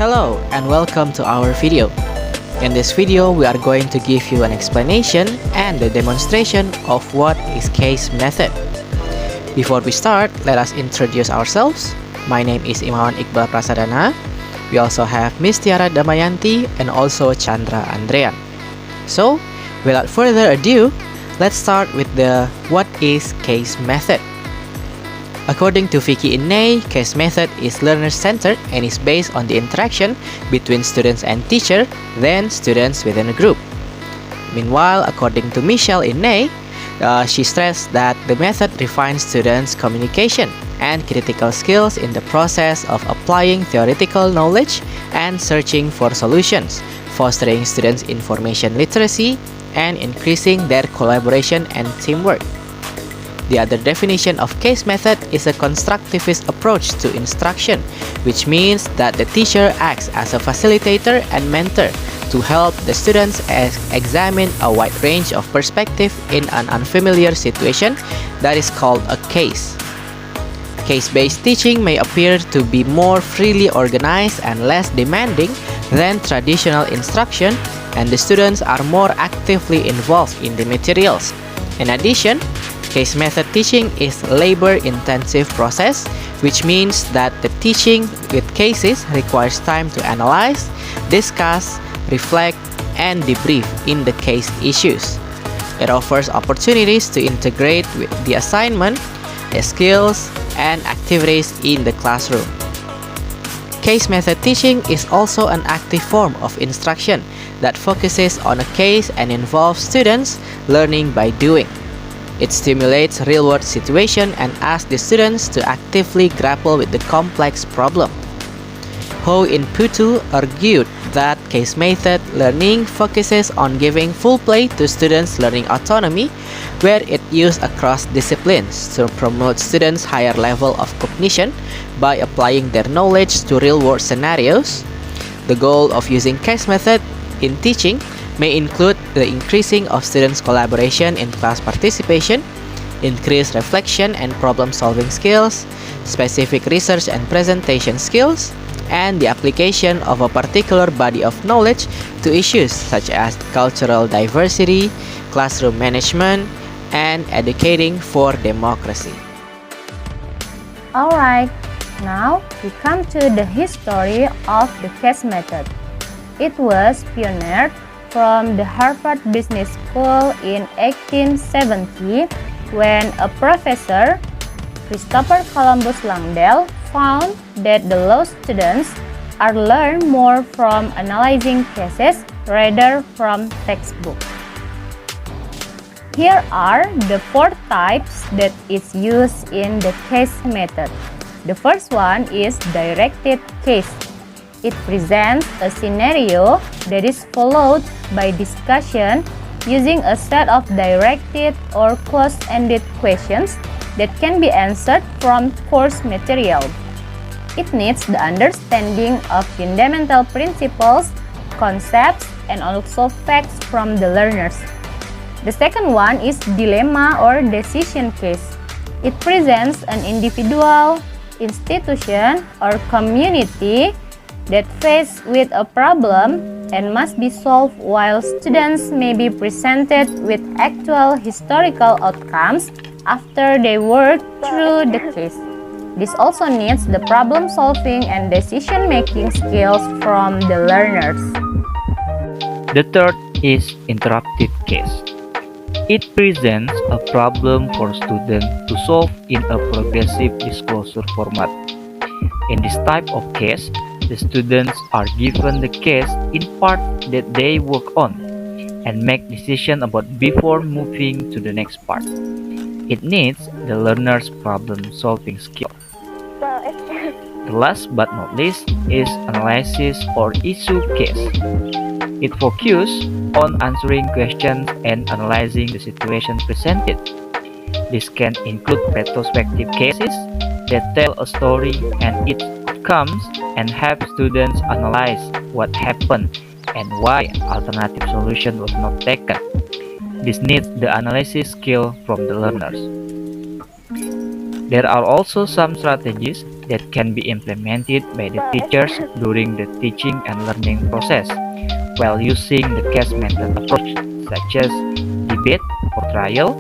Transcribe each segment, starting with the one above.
Hello and welcome to our video. In this video, we are going to give you an explanation and a demonstration of what is case method. Before we start, let us introduce ourselves. My name is Imawan Iqbal Prasadana. We also have Miss Tiara Damayanti and also Chandra Andrean. So, without further ado, let's start with the what is case method. According to Vicky Innay, case method is learner-centered and is based on the interaction between students and teacher, then students within a group. Meanwhile, according to Michelle Innay, she stressed that the method refines students' communication and critical skills in the process of applying theoretical knowledge and searching for solutions, fostering students' information literacy, and increasing their collaboration and teamwork. The other definition of case method is a constructivist approach to instruction, which means that the teacher acts as a facilitator and mentor to help the students examine a wide range of perspectives in an unfamiliar situation that is called a case. Case-based teaching may appear to be more freely organized and less demanding than traditional instruction, and the students are more actively involved in the materials. In addition, case method teaching is a labor-intensive process, which means that the teaching with cases requires time to analyze, discuss, reflect, and debrief in the case issues. It offers opportunities to integrate with the assignment, skills, and activities in the classroom. Case method teaching is also an active form of instruction that focuses on a case and involves students learning by doing. It stimulates real-world situations and asks the students to actively grapple with the complex problem. Ho In Putu argued that case method learning focuses on giving full play to students' learning autonomy, where it used across disciplines to promote students' higher level of cognition by applying their knowledge to real-world scenarios. The goal of using case method in teaching may include the increasing of students' collaboration in class participation, increased reflection and problem-solving skills, specific research and presentation skills, and the application of a particular body of knowledge to issues such as cultural diversity, classroom management, and educating for democracy. Alright, now we come to the history of the case method. It was pioneered from the Harvard Business School in 1870 when a professor, Christopher Columbus Langdell, found that the law students are learn more from analyzing cases rather from textbooks. Here are the 4 types that is used in the case method. The first one is directed case. It presents a scenario that is followed by discussion using a set of directed or closed-ended questions that can be answered from course material. It needs the understanding of fundamental principles, concepts, and also facts from the learners. The second one is dilemma or decision case. It presents an individual, institution, or community that faced with a problem and must be solved, while students may be presented with actual historical outcomes after they work through the case. This also needs the problem-solving and decision-making skills from the learners. The third is interactive case. It presents a problem for students to solve in a progressive disclosure format. In this type of case, the students are given the case in part that they work on and make decisions about before moving to the next part. It needs the learner's problem-solving skill. The last but not least is analysis or issue case. It focuses on answering questions and analyzing the situation presented. This can include retrospective cases that tell a story and its outcomes and have students analyze what happened and why an alternative solution was not taken. This needs the analysis skill from the learners. There are also some strategies that can be implemented by the teachers during the teaching and learning process while using the case method approach, such as debate or trial,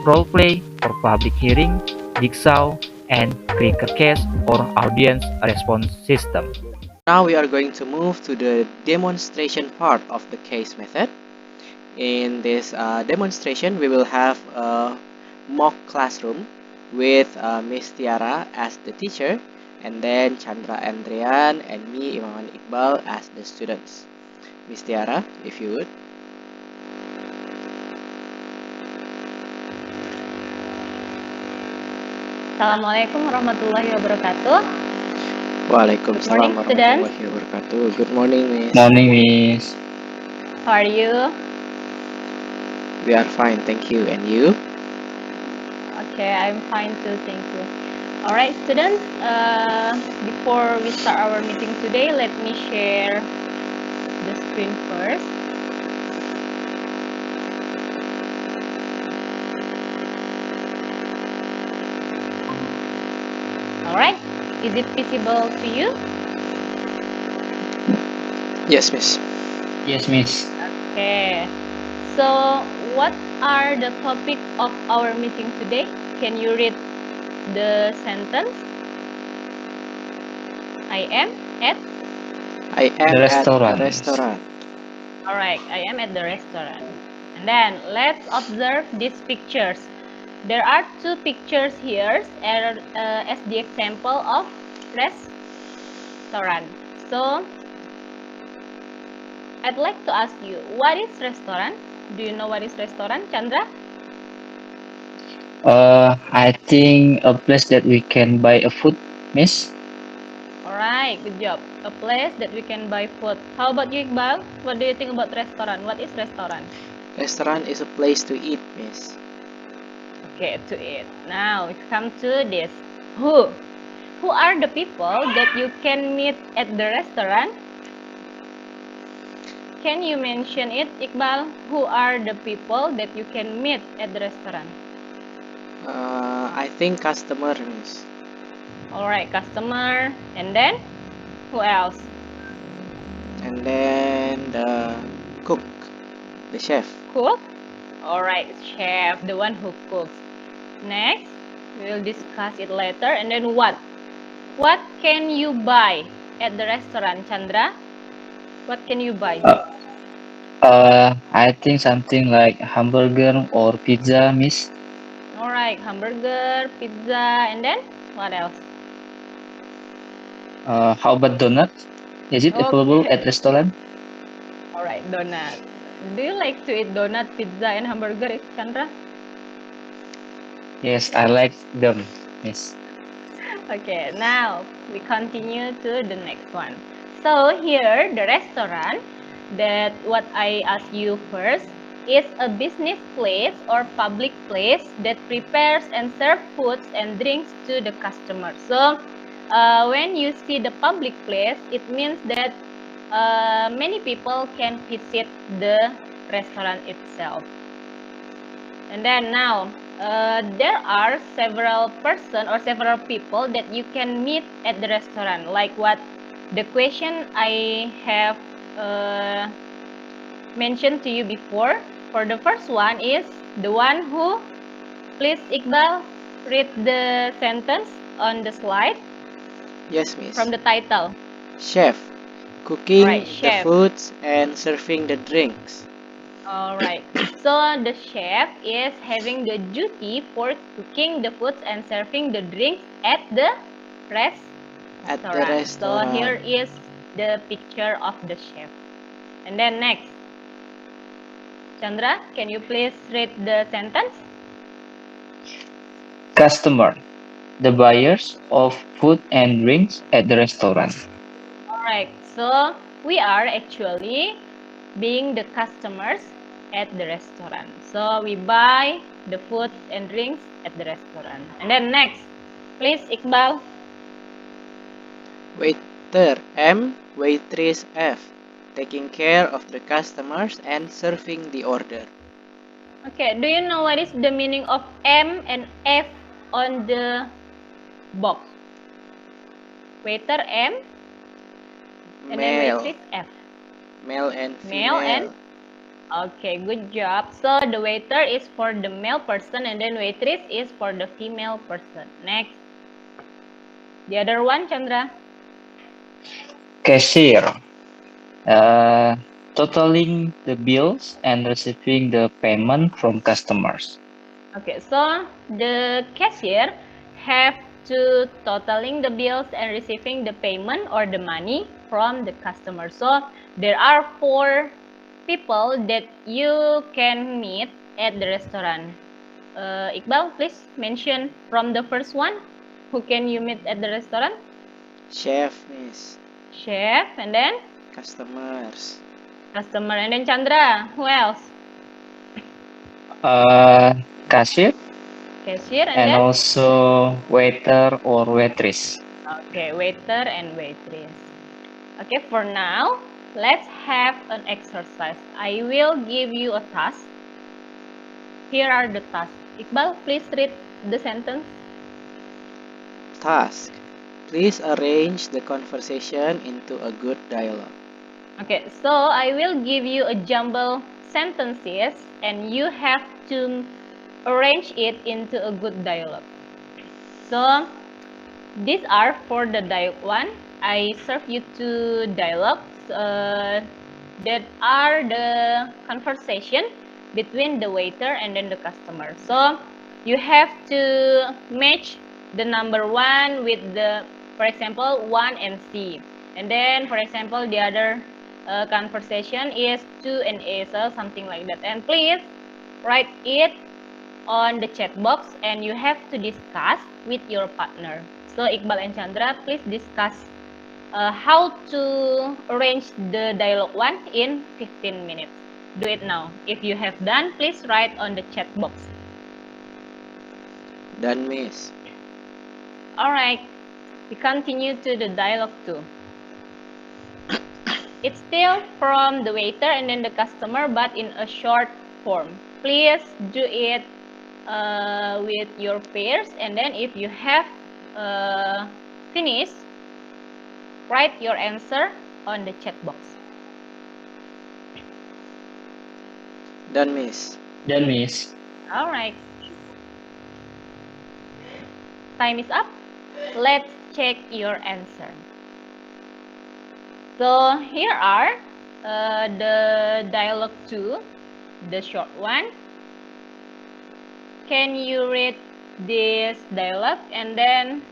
role play or public hearing, jigsaw, and clicker case or audience response system. Now we are going to move to the demonstration part of the case method. In this demonstration, we will have a mock classroom with Miss Tiara as the teacher, and then Chandra Andrian and me, Imaman Iqbal, as the students. Miss Tiara, if you would. Assalamualaikum warahmatullahi wabarakatuh. Waalaikumsalam Good morning, warahmatullahi wabarakatuh. Good morning, Miss. Morning, Miss. How are you? We are fine, thank you. And you? Okay, I'm fine too, thank you. Alright, students, before we start our meeting today, let me share the screen first. Alright, is it visible to you? Yes, Miss. Yes, Miss. Okay, so what are the topic of our meeting today? Can you read the sentence? I am at. I am The at the restaurant. restaurant. Alright, I am at the restaurant. And then let's observe these pictures. There are two pictures here as the example of restaurant. So I'd like to ask you, what is restaurant? Do you know what is restaurant, Chandra? I think a place that we can buy a food, Miss. Alright, good job. A place that we can buy food. How about you, Iqbal? What do you think about restaurant? What is restaurant? Restaurant is a place to eat, Miss. Okay, to eat. Now we come to this. Who? Who are the people that you can meet at the restaurant? Can you mention it, Iqbal? Who are the people that you can meet at the restaurant? I think customer, Miss. Alright, customer. And then? Who else? And then the cook, the chef. Cook? Alright, chef, the one who cooks. Next, we'll discuss it later. And then what? What can you buy at the restaurant, Chandra? What can you buy? I think something like hamburger or pizza, Miss. Alright, hamburger, pizza, and then what else? How about donut? Is it available at restaurant? Alright, donut. Do you like to eat donut, pizza, and hamburger, Chandra? Yes, I like them, Miss. Okay, now we continue to the next one. So here, the restaurant, that what I asked you first, is a business place or public place that prepares and serves foods and drinks to the customer. So when you see the public place, it means that many people can visit the restaurant itself. And then now, there are several person or several people that you can meet at the restaurant, like what the question I have mentioned to you before. For the first one is the one who, please Iqbal, read the sentence on the slide. Yes, Miss. From the title. Chef, cooking Right, the chef. foods and serving the drinks. Alright, so the chef is having the duty for cooking the foods and serving the drinks at the At the restaurant. restaurant. So here is the picture of the chef. And then next, Chandra, can you please read the sentence? Customer, the buyers of food and drinks at the restaurant. Alright, so we are actually being the customers at the restaurant. So we buy the food and drinks at the restaurant. And then next, please Iqbal. Waiter M, waitress F, taking care of the customers and serving the order. Okay, do you know what is the meaning of M and F on the box? Waiter M. And then Male. waitress F. Male and Male female. and okay, good job. So the waiter is for the male person and then waitress is for the female person. Next. The other one, Chandra. Cashier. Totaling the bills and receiving the payment from customers. Okay, so the cashier have to totaling the bills and receiving the payment or the money from the customer. So there are 4 people that you can meet at the restaurant. Iqbal, please mention from the first one. Who can you meet at the restaurant? Chef, Miss. Chef, and then Customers. customer, and then Chandra. Who else? Cashier Cashier, and and then also waiter or waitress. okay, waiter and waitress. Okay, for now, let's have an exercise. I will give you a task. Here are the tasks. Iqbal, please read the sentence. Task. Please arrange the conversation into a good dialogue. Okay, so I will give you a jumble sentences and you have to arrange it into a good dialogue. So these are for the dialogue 1. I serve you 2 dialogues that are the conversation between the waiter and then the customer. So you have to match the number 1 with the, for example, 1 and C. And then, for example, the other conversation is 2 and A, so something like that. And please write it on the chat box and you have to discuss with your partner. So Iqbal and Chandra, please discuss how to arrange the dialogue 1 in 15 minutes. Do it now. If you have done, please write on the chat box. Done, Miss. Alright, we continue to the dialogue 2. It's still from the waiter and then the customer, but in a short form. Please do it with your peers, and then if you have finished, write your answer on the chat box. Done, Miss. Done, Miss. Alright. Time is up. Let's check your answer. So here are the dialogue 2, the short one. Can you read this dialogue and then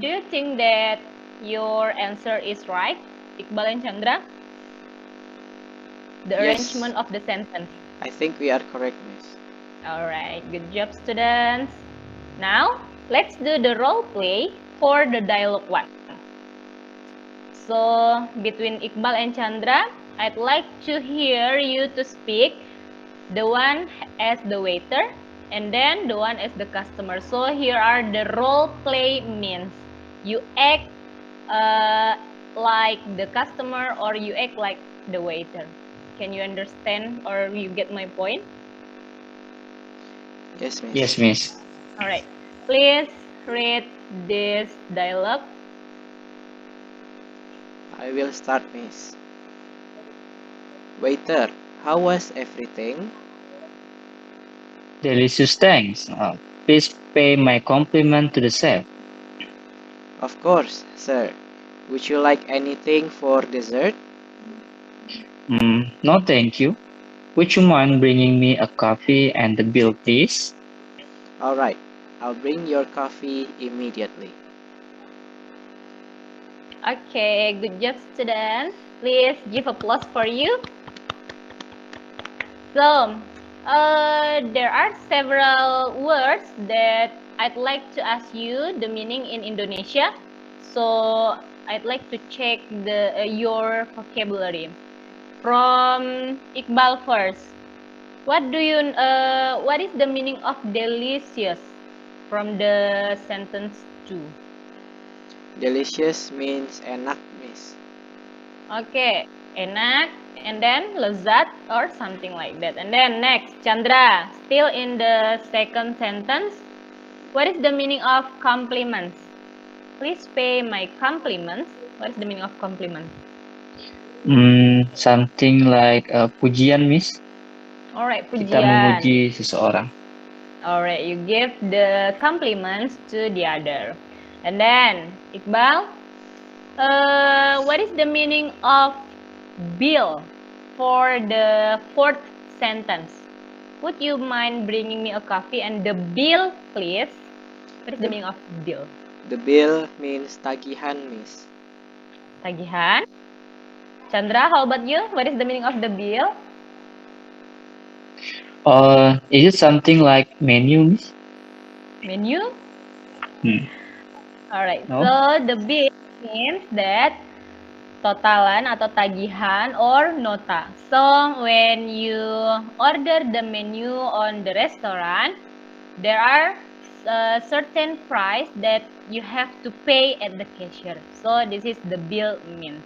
do you think that your answer is right, Iqbal and Chandra? The Yes. arrangement of the sentence. I think we are correct, Miss. Alright, good job students. Now, let's do the role play for the dialogue 1. So, between Iqbal and Chandra, I'd like to hear you to speak the one as the waiter and then the one as the customer. So, here are the role play means. You act like the customer or you act like the waiter. Can you understand or you get my point? Yes, Miss. Yes, Miss. Alright, please read this dialogue. I will start, Miss. Waiter, how was everything? Delicious, thanks. Please pay my compliment to the chef. Of course, sir. Would you like anything for dessert? No, thank you. Would you mind bringing me a coffee and the bill, please? Alright, I'll bring your coffee immediately. Okay, good job students. Please give applause for you. So, there are several words that I'd like to ask you the meaning in Indonesia. So, I'd like to check your vocabulary. From Iqbal first. What is the meaning of delicious from the sentence 2? Delicious means enak, Miss. Okay, enak, and then lezat or something like that. And then next, Chandra, still in the second sentence. What is the meaning of compliments please pay my compliments. What is the meaning of compliment? Something like pujian, Miss. Alright, Kita pujian. memuji seseorang. Alright, you give the compliments to the other. And then, Iqbal, what is the meaning of bill for the fourth sentence? Would you mind bringing me a coffee and the bill, please? What is the meaning of bill? The bill means tagihan, Miss. Tagihan. Chandra, how about you? What is the meaning of the bill? Is it something like menu, Miss? Menu? Alright, No? so the bill means that totalan atau tagihan or nota. So when you order the menu on the restaurant, there are certain price that you have to pay at the cashier. So this is the bill means.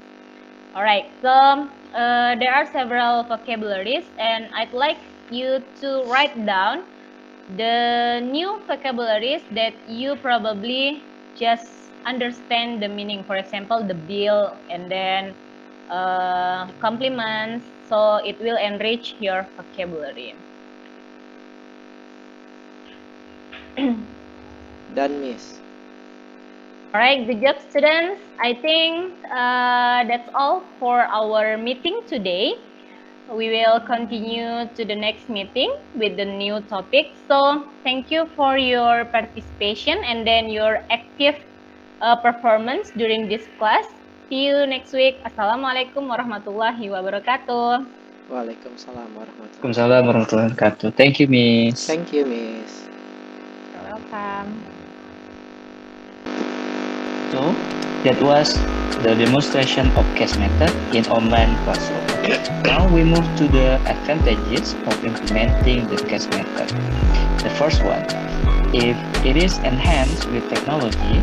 Alright, so there are several vocabularies and I'd like you to write down the new vocabularies that you probably just understand the meaning. For example, the bill and then compliments, so it will enrich your vocabulary. Done, Miss. Alright, good job students. I think that's all for our meeting today. We will continue to the next meeting with the new topic. So thank you for your participation and then your active performance during this class. See you next week. Assalamualaikum warahmatullahi wabarakatuh. Waalaikumsalam warahmatullahi Waalaikumsalam warahmatullahi wabarakatuh. Thank you, Miss. Thank you, Miss. You're welcome. So, that was the demonstration of case method in online classroom. Now we move to the advantages of implementing the case method. The first one, if it is enhanced with technology,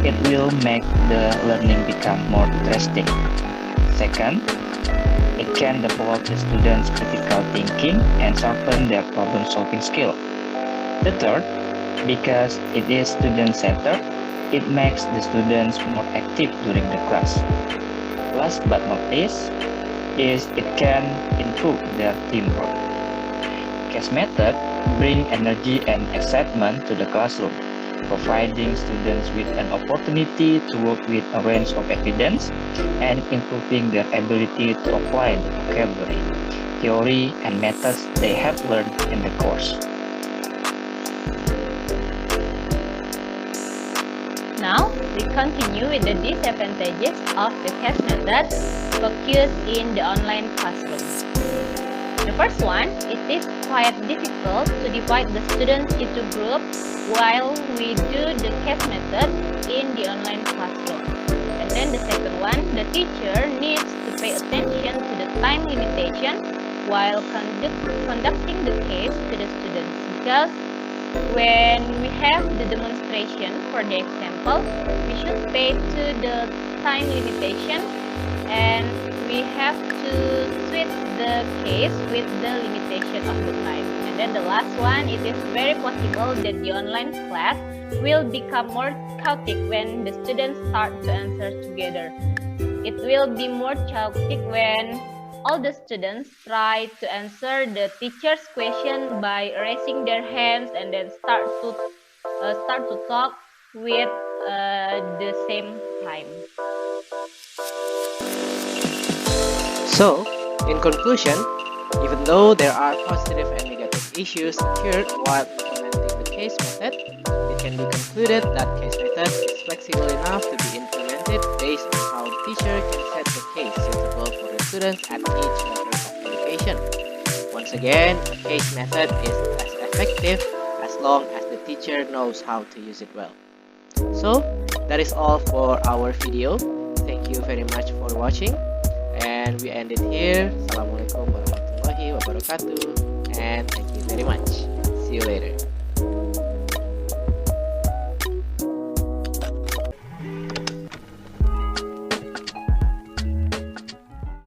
it will make the learning become more interesting. Second, it can develop the students' critical thinking and sharpen their problem-solving skill. The third, because it is student-centered, it makes the students more active during the class. Last but not least, is it can improve their teamwork. Case method bring energy and excitement to the classroom, providing students with an opportunity to work with a range of evidence and improving their ability to apply the vocabulary, theory, and methods they have learned in the course. Now, we continue with the disadvantages of the case method focused in the online classroom. The first one, it is quite difficult to divide the students into groups while we do the case method in the online classroom. And then the second one, the teacher needs to pay attention to the time limitation while conducting the case to the students, because when we have the demonstration for the example, we should pay to the time limitation and we have to switch the case with the limitation of the time. And then the last one, it is very possible that the online class will become more chaotic when the students start to answer together. It will be more chaotic when all the students try to answer the teacher's question by raising their hands and then start to talk with the same time. So, in conclusion, even though there are positive and negative issues occurred while implementing the case method, it can be concluded that case method is flexible enough to be implemented based on how the teacher can set the case suitable for the students at each level of education. Once again, a case method is as effective as long as the teacher knows how to use it well. So, that is all for our video. Thank you very much for watching. And we end it here. Assalamualaikum warahmatullahi wabarakatuh. And thank you very much. See you later.